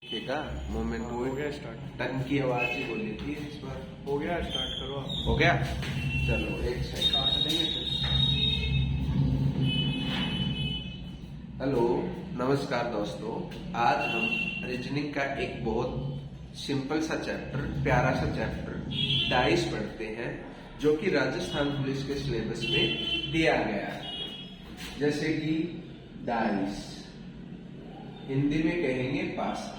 ठीक है, मोमेंट हो गया स्टार्ट। टन की आवाज ही बोली थी इस बार। हो गया, स्टार्ट करो आप। हो गया, चलो एक सेकंड। काट देंगे फिर। हेलो, नमस्कार दोस्तों। आज हम रीजनिंग का एक बहुत सिंपल सा चैप्टर, प्यारा सा चैप्टर डाइस पढ़ते हैं, जो कि राजस्थान पुलिस के सिलेबस में दिया गया है। जैसे कि डाइस, हिंदी में कहेंगे पासा।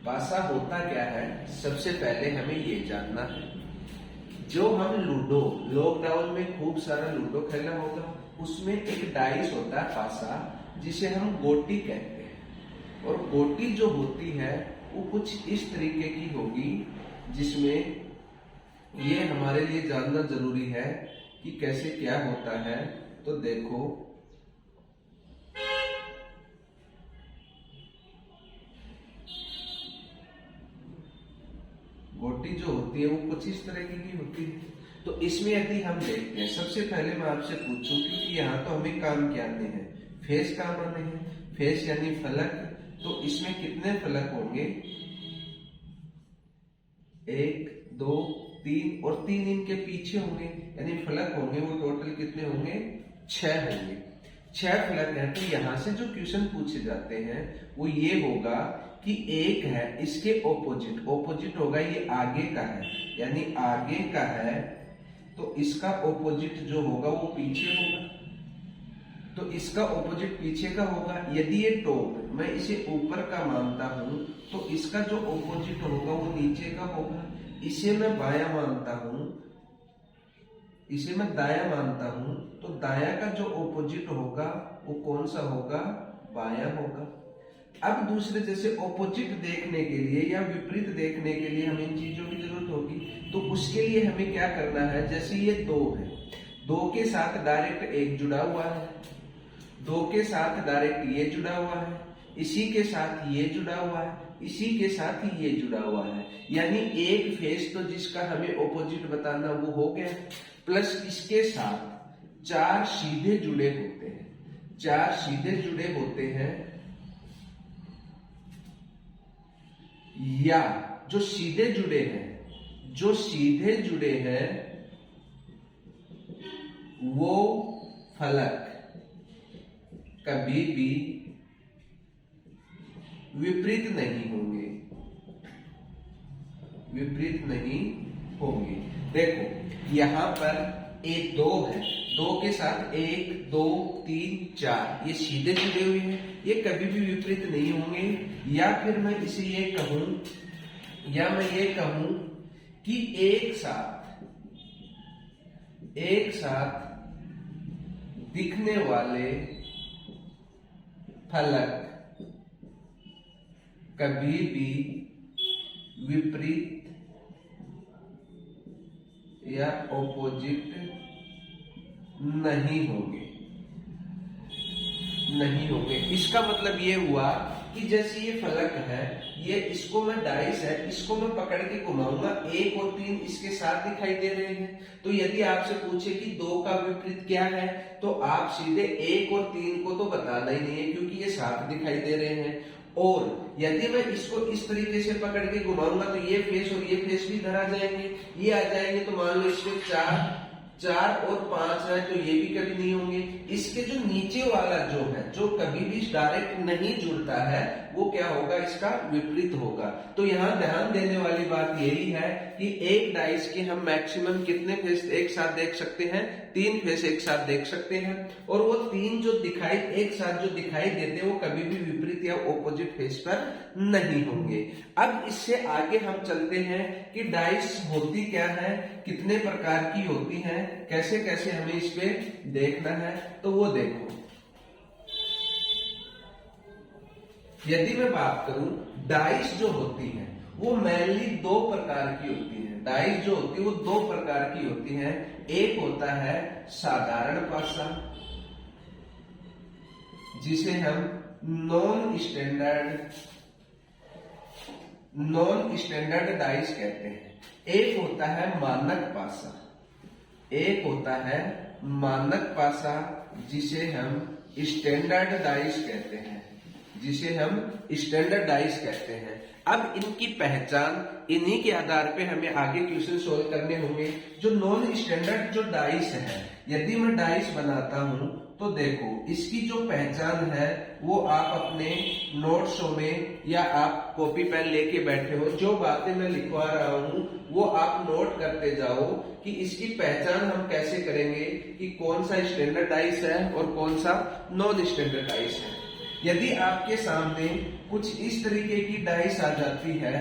पासा होता क्या है, सबसे पहले हमें ये जानना है। जो हम लूडो, लॉकडाउन में खूब सारा लूडो खेला होगा, उसमें एक डाइस होता है पासा, जिसे हम गोटी कहते हैं। और गोटी जो होती है वो कुछ इस तरीके की होगी, जिसमें ये हमारे लिए जानना जरूरी है कि कैसे क्या होता है। तो देखो, गोटी जो होती है वो कुछ इस तरह की होती है। तो इसमें यदि हम देखते हैं, सबसे पहले मैं आपसे पूछूं, क्योंकि यहाँ तो हमें काम क्या आने हैं, फेस काम आने हैं। फेस यानी फलक। तो इसमें कितने फलक होंगे? 1 2 3, और 3 इनके पीछे होंगे, यानी फलक होंगे वो टोटल कितने होंगे? 6 होंगे। 6 फलक है। तो यहां से जो क्वेश्चन पूछे जाते हैं वो ये होगा कि एक है, इसके ऑपोजिट, ऑपोजिट होगा ये आगे का है, यानी आगे का है, तो इसका ऑपोजिट जो होगा वो पीछे होगा। तो इसका ऑपोजिट पीछे का होगा। यदि ये टॉप, मैं इसे ऊपर का मानता हूं, तो इसका जो ऑपोजिट होगा वो नीचे का होगा। इसे मैं बायां मानता हूं, इसे मैं दायां मानता हूं, तो दायां का जो ऑपोजिट होगा वो कौन सा होगा? बायां होगा। अब दूसरे, जैसे ऑपोजिट देखने के लिए या विपरीत देखने के लिए हमें इन चीजों की जरूरत होगी। तो उसके लिए हमें क्या करना है? जैसे ये 2 है, 2 के साथ डायरेक्ट 1 जुड़ा हुआ है, 2 के साथ डायरेक्ट ये जुड़ा हुआ है, इसी के साथ ये जुड़ा हुआ है, इसी के साथ ही ये जुड़ा हुआ है। यानी एक फेस तो जिसका हमें ऑपोजिट बताना वो हो गया, प्लस इसके साथ 4 सीधे जुड़े होते हैं। 4 सीधे जुड़े होते हैं, या जो सीधे जुड़े हैं, जो सीधे जुड़े हैं वो फलक कभी भी विपरीत नहीं होंगे, विपरीत नहीं होंगे। देखो यहां पर एक 2 है, 2 के साथ 1 2 3 4, ये सीधे जुड़े हुए हैं, ये कभी भी विपरीत नहीं होंगे। या फिर मैं इसे ये कहूं, या मैं ये कहूं कि एक साथ दिखने वाले फलक कभी भी विपरीत या ऑपोजिट नहीं होंगे, नहीं होंगे। इसका मतलब ये हुआ कि जैसे ये फलक है, ये, इसको मैं डाइस है, इसको मैं पकड़ के घुमाऊंगा, 1 और 3 इसके साथ दिखाई दे रहे हैं। तो यदि आपसे पूछे कि 2 का विपरीत क्या है, तो आप सीधे 1 और 3 को तो बताना ही नहीं है, क्योंकि ये साथ दिखाई दे रहे हैं। और यदि मैं इसको इस तरीके से पकड़ के घुमाऊंगा, तो ये फेस और ये फेस भी इधर आ जाएंगे, ये आ जाएंगे। तो मान लो इसमें 4 और 5 है, तो ये भी कभी नहीं होंगे। इसके जो नीचे वाला जो है, जो कभी भी डायरेक्ट नहीं जुड़ता है, वो क्या होगा? इसका विपरीत होगा। तो यहाँ ध्यान देने वाली बात यही है कि एक डाइस के हम मैक्सिमम कितने फेस एक साथ देख सकते हैं? 3 फेस एक साथ देख सकते हैं। और वो 3 जो दिखाई एक साथ जो दिखाई देते हैं, वो कभी भी विपरीत या ऑपोजिट फेस पर नहीं होंगे। अब इससे आगे हम चलते हैं कि डाइस होती क्या है, कितने प्रकार की होती है, कैसे कैसे हमें इस पे देखना है। तो वो देखो, यदि मैं बात करूं, डाइस जो होती है वो मेनली 2 प्रकार की होती है। डाइस जो होती है वो 2 प्रकार की होती है। एक होता है साधारण पासा, जिसे हम नॉन स्टैंडर्ड डाइस कहते हैं। एक होता है मानक पासा, एक होता है मानक पासा, जिसे हम स्टैंडर्ड डाइस कहते हैं। जिसे हम स्टैंडर्डाइज कहते हैं। अब इनकी पहचान, इन्हीं के आधार पे हमें आगे क्वेश्चन सोल्व करने होंगे। जो नॉन स्टैंडर्ड जो डाइस है, यदि मैं डाइस बनाता हूं तो देखो इसकी जो पहचान है वो आप अपने नोट्सों में या आप कॉपी पेन लेके बैठे हो, जो बातें मैं लिखवा रहा हूं वो आप नोट करते जाओ कि इसकी पहचान हम कैसे करेंगे कि कौन सा स्टैंडर्ड डाइस है और कौन सा नॉन स्टैंडर्ड डाइस है। यदि आपके सामने कुछ इस तरीके की डाइस आ जाती है,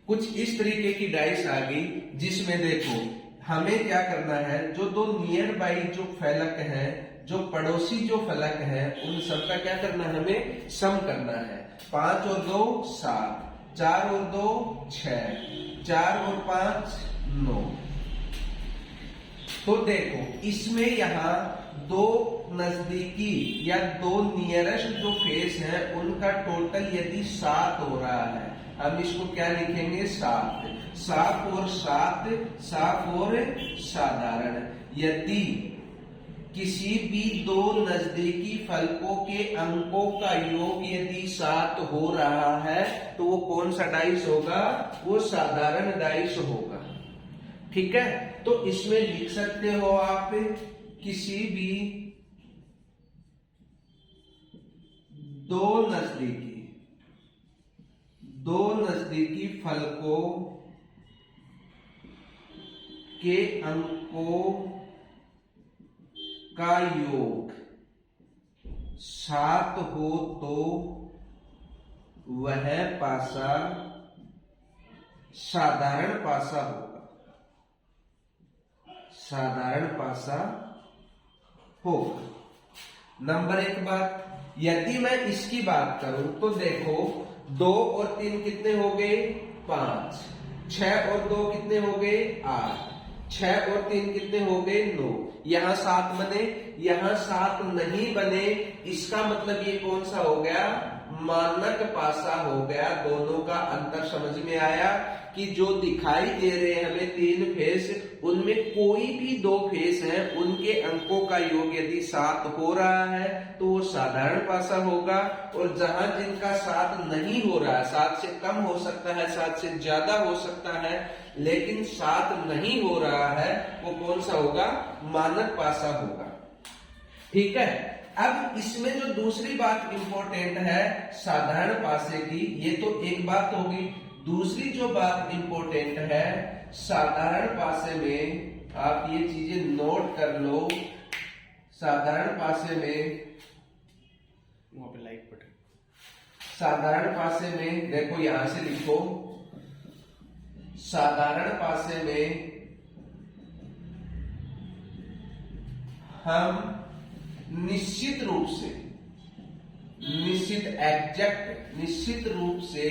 कुछ इस तरीके की डाइस आ गई, जिसमें देखो हमें क्या करना है, जो दो नियर बाई जो फलक है, जो पड़ोसी जो फलक है, उन सबका क्या करना है, हमें सम करना है। 5 और 2 7, 4 और 2 6, 4 और 5 9। तो देखो इसमें यहां दो नजदीकी या दो नियरेस्ट जो फेस हैं उनका टोटल यदि 7 हो रहा है, हम इसको क्या लिखेंगे 7। 7 और 7 साफ और साधारण। यदि किसी भी दो नजदीकी फलकों के अंकों का योग यदि 7 हो रहा है तो वो कौन सा डाइस होगा, वो साधारण डाइस होगा। ठीक है, तो इसमें लिख सकते हो आप किसी भी दो नजदीकी फलकों के अंकों का योग 7 हो तो वह पासा साधारण पासा होगा, साधारण पासा होगा। नंबर 1 बात, यदि मैं इसकी बात करूं तो देखो 2 और 3 कितने हो गए 5, 6 और 2 कितने हो गए 8, 6 और 3 कितने हो गए 9। यहां 7 बने, यहां 7 नहीं बने, इसका मतलब ये कौन सा हो गया, मानक पासा हो गया। दोनों का अंतर समझ में आया कि जो दिखाई दे रहे हैं हमें 3 फेस, उनमें कोई भी 2 फेस हैं, उनके अंकों का योग यदि 7 हो रहा है तो वो साधारण पासा होगा, और जहां जिनका 7 नहीं हो रहा है, 7 से कम हो सकता है, 7 से ज्यादा हो सकता है, लेकिन 7 नहीं हो रहा है, वो कौन सा होगा, मानक पासा होगा। ठीक है, अब इसमें जो दूसरी बात इंपॉर्टेंट है साधारण पासे की, ये तो एक बात होगी। दूसरी जो बात इंपॉर्टेंट है साधारण पासे में, आप ये चीजें नोट कर लो। साधारण पासे में, वहां पे लाइक बटन, साधारण पासे में देखो यहां से लिखो, साधारण पासे में हम निश्चित रूप से, निश्चित रूप से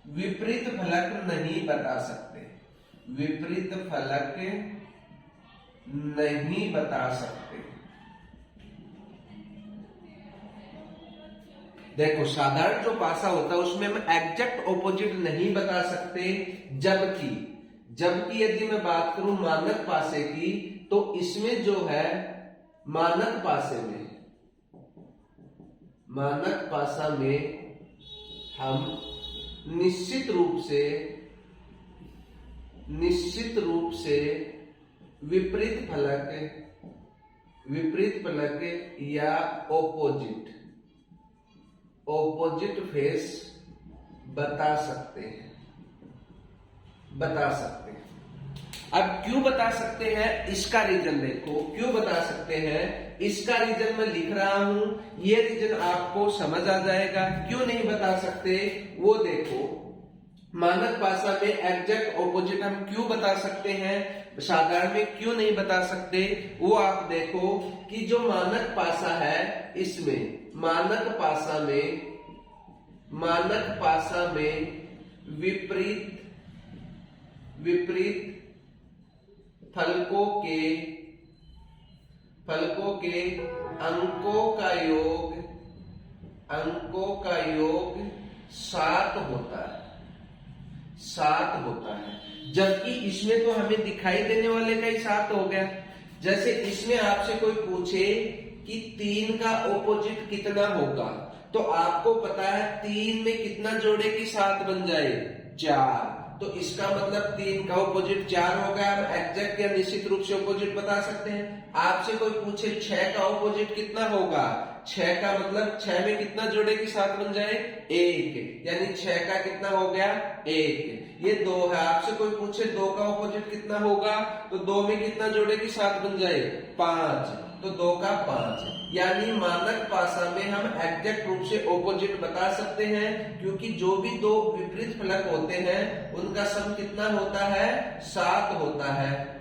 विपरीत फलक नहीं बता सकते, विपरीत फलक नहीं बता सकते। देखो साधारण जो पासा होता है उसमें हम एग्जैक्ट ऑपोजिट नहीं बता सकते, जबकि यदि मैं बात करूं मानक पासे की तो इसमें जो है मानक पासा में हम निश्चित रूप से विपरीत फलक या ऑपोजिट फेस बता सकते हैं। अब क्यों बता सकते हैं इसका रीजन देखो, क्यों बता सकते हैं इसका रीजन मैं लिख रहा हूं, ये रीजन आपको समझ आ जाएगा। क्यों नहीं बता सकते वो देखो, मानक भाषा में एग्जैक्ट ऑपोजिट हम क्यों बता सकते हैं, साधारण में क्यों नहीं बता सकते, वो आप देखो कि जो मानक पासा है इसमें मानक पासा में विपरीत फलकों के अंकों का योग 7 होता है, जबकि इसमें तो हमें दिखाई देने वाले का ही 7 हो गया। जैसे इसमें आपसे कोई पूछे कि 3 का ऑपोजिट कितना होगा, तो आपको पता है 3 में कितना जोड़े कि 7 बन जाए, 4। तो इसका मतलब 3 का ऑपोजिट 4 हो गया। हम एग्जैक्ट या निश्चित रूप से ऑपोजिट बता सकते हैं। आपसे कोई पूछे 6 का ऑपोजिट कितना होगा, 6 का मतलब 6 में कितना जोड़े कि 7 बन जाए, 1, यानी 6 का कितना हो गया, 1। ये 2 है। आपसे कोई पूछे 2 का ऑपोजिट कितना होगा, तो 2 में कितना जोड़े कि 7 बन जाए, 5, तो 2 का 5। यानी मानक भाषा में हम एग्जैक्ट रूप से ऑपोजिट बता सकते हैं, क्योंकि जो भी दो विपरीत फलक होते हैं उनका सम कितना होता है, 7 होता है।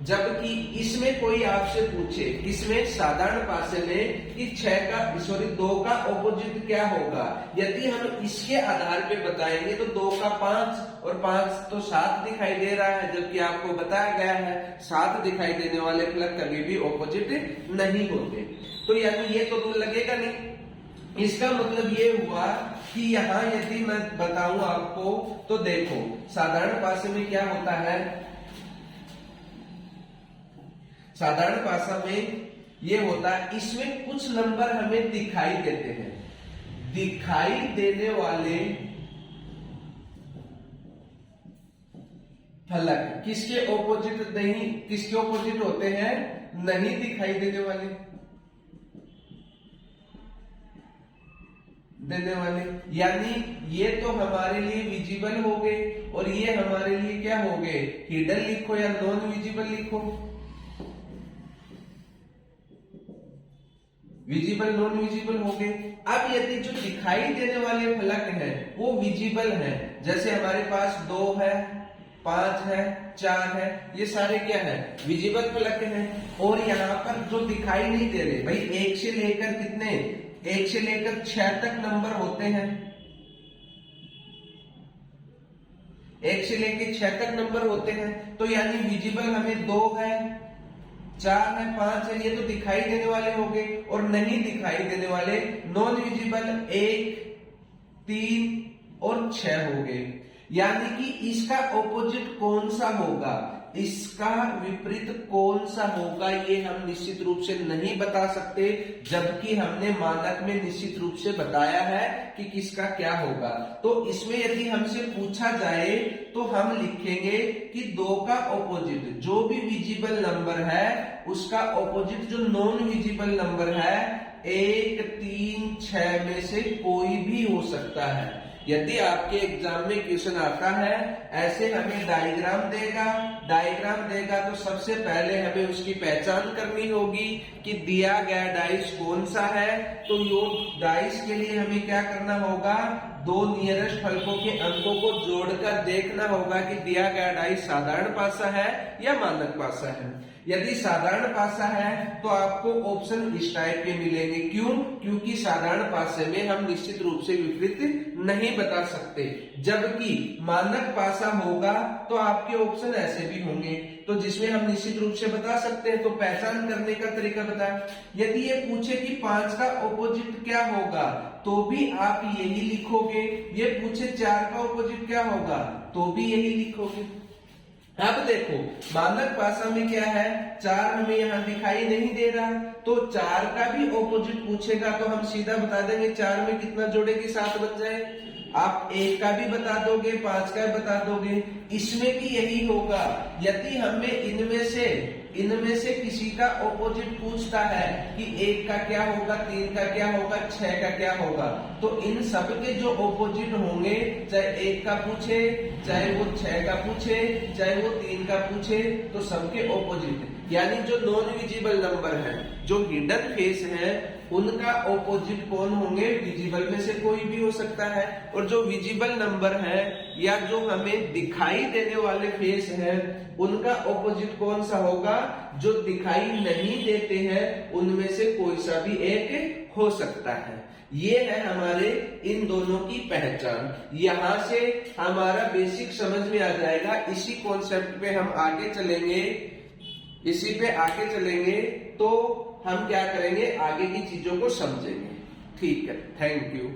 जबकि इसमें कोई आपसे पूछे, इसमें साधारण भाषा में कि 2 का ऑपोजिट क्या होगा, यदि हम इसके आधार पे बताएंगे तो 2 का 5 और 5 तो 7 दिखाई दे रहा है, जबकि आपको बताया गया है 7 दिखाई देने वाले फलक कभी भी ऑपोजिट नहीं होते। तो यानी ये तो रूल लगेगा नहीं। इसका मतलब ये हुआ कि यहाँ यदि मैं बताऊं आपको, तो देखो साधारण भाषा में क्या होता है, साधारण भाषा में ये होता है, इसमें कुछ नंबर हमें दिखाई देते हैं। दिखाई देने वाले फलक किसके ऑपोजिट नहीं, किसके ऑपोजिट होते हैं, नहीं दिखाई देने वाले, यानी ये तो हमारे लिए विजिबल हो गए और ये हमारे लिए क्या हो गए, हिडन लिखो या नॉन विजिबल लिखो, विजिबल नॉन विजिबल हो गए। अब यदि जो दिखाई देने वाले फलक हैं वो विजिबल हैं, जैसे हमारे पास 2 है, 5 है, 4 है, ये सारे क्या है, विजिबल फलक हैं। और यहाँ पर जो दिखाई नहीं दे रहे, भाई 1 से लेकर कितने, 1 से लेकर 6 तक नंबर होते हैं, 1 से लेकर 6 तक नंबर होते हैं, तो यानी विजिबल हमें 2 है, 4 है, 5 है, ये तो दिखाई देने वाले हो गए। और नहीं दिखाई देने वाले नॉन विजिबल 1, 3 और 6 हो गए। यानी कि इसका ऑपोजिट कौन सा होगा, इसका विपरीत कौन सा होगा, ये हम निश्चित रूप से नहीं बता सकते, जबकि हमने मानक में निश्चित रूप से बताया है कि किसका क्या होगा। तो इसमें यदि हमसे पूछा जाए तो हम लिखेंगे कि 2 का ऑपोजिट जो भी विजिबल नंबर है उसका ऑपोजिट जो नॉन विजिबल नंबर है 1, 3, 6 में से कोई भी हो सकता है। यदि आपके एग्जाम में क्वेश्चन आता है, ऐसे हमें डायग्राम देगा तो सबसे पहले हमें उसकी पहचान करनी होगी कि दिया गया डाइस कौन सा है। तो यो डाइस के लिए हमें क्या करना होगा, 2 नियरेस्ट फलकों के अंकों को जोड़कर देखना होगा कि दिया गया डाइस साधारण भाषा है या मानक भाषा है। यदि साधारण भाषा है तो आपको ऑप्शन इस टाइप के मिलेंगे। क्यों? क्योंकि साधारण भाषा में हम निश्चित रूप से विपरीत नहीं बता सकते, जबकि मानक भाषा होगा तो आपके ऑप्शन ऐसे भी होंगे, तो जिसमें हम निश्चित रूप से बता सकते हैं। तो पहचान करने का तरीका बताएं। यदि ये पूछे कि 5 का ऑपोजिट क्या होगा, तो भी आप यही लिखोगे। ये पूछे 4 का ऑपोजिट क्या होगा, तो भी यही लिखोगे। अब देखो मानक भाषा में क्या है, 4 हमें यहाँ दिखाई नहीं दे रहा, तो 4 का भी ऑपोजिट पूछेगा तो हम सीधा बता देंगे 4 में कितना जोड़े कि 7 बन जाए। आप 1 का भी बता दोगे, 5 का भी बता दोगे। इसमें भी यही होगा। यदि हमें इनमें से किसी का ऑपोजिट पूछता है कि 1 का क्या होगा, 3 का क्या होगा, 6 का क्या होगा, तो इन सब के जो ऑपोजिट होंगे, चाहे 1 का पूछे, चाहे वो 6 का पूछे, चाहे वो 3 का पूछे, तो सबके ऑपोजिट, यानी जो नॉन विजिबल नंबर है, जो हिडन फेस है, उनका ऑपोजिट कौन होंगे, विजिबल में से कोई भी हो सकता है। और जो विजिबल नंबर है या जो हमें दिखाई देने वाले फेस है, उनका ऑपोजिट कौन सा होगा, जो दिखाई नहीं देते हैं, उनमें से कोई सा भी एक हो सकता है। ये है हमारे इन दोनों की पहचान। यहां से हमारा बेसिक समझ में आ जाएगा। इसी कॉन्सेप्ट पे हम आगे चलेंगे, तो हम क्या करेंगे, आगे की चीजों को समझेंगे। ठीक है, थैंक यू।